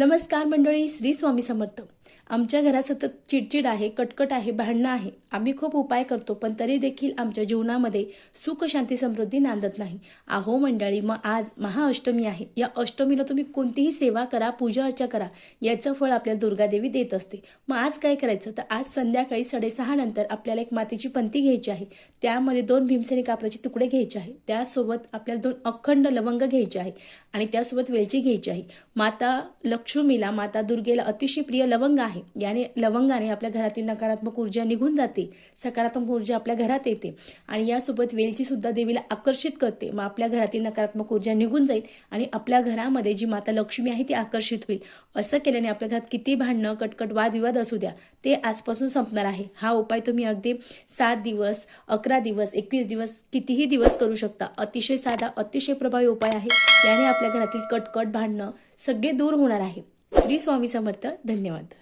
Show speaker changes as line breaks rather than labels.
नमस्कार मंडळी, श्री स्वामी समर्थ। आमच्या घरात सतत चिडचिड आहे, कटकट आहे, भांडणं आहे। आम्ही खूप उपाय करतो पण तरी देखील आमच्या जीवनामध्ये सुख शांती समृद्धी नांदत नाही। अहो मंडळी, मग आज महाअष्टमी आहे। या अष्टमीला तुम्ही कोणतीही सेवा करा, पूजा अर्चा करा, याचं फळ आपल्याला दुर्गा देवी देत असते। मग आज काय करायचं तर आज संध्याकाळी 6:30 नंतर आपल्याला एक मातीची पंती घ्यायची आहे। त्यामध्ये 2 भीमसेनी कापराचे तुकडे घ्यायचे आहे। त्यासोबत आपल्याला 2 अखंड लवंग घ्यायचे आहे आणि त्यासोबत वेलची घ्यायची आहे। माता लक्ष्मीला, माता दुर्गेला अतिशय प्रिय लवंग आहे। याने लवंगाने आपल्या घरातील नकारात्मक ऊर्जा निघून जाते, सकारात्मक ऊर्जा आपल्या घरात येते आणि यासोबत वेलची सुद्धा देवीला आकर्षित करते। मग आपल्या घरातील नकारात्मक ऊर्जा निघून जाईल आणि आपल्या घरामध्ये जी माता लक्ष्मी आहे ती आकर्षित होईल। असं केल्याने आपल्या घरात किती भांडणं, कटकट, वादविवाद असू द्या, ते आजपासून संपणार आहे। हा उपाय तुम्ही अगदी 7 दिवस, 11 दिवस, 21 दिवस, कितीही दिवस करू शकता। अतिशय साधा, अतिशय प्रभावी उपाय आहे। याने आपल्या घरातील कटकट, भांडणं सगळे दूर होणार आहे। श्री स्वामी समर्थ। धन्यवाद।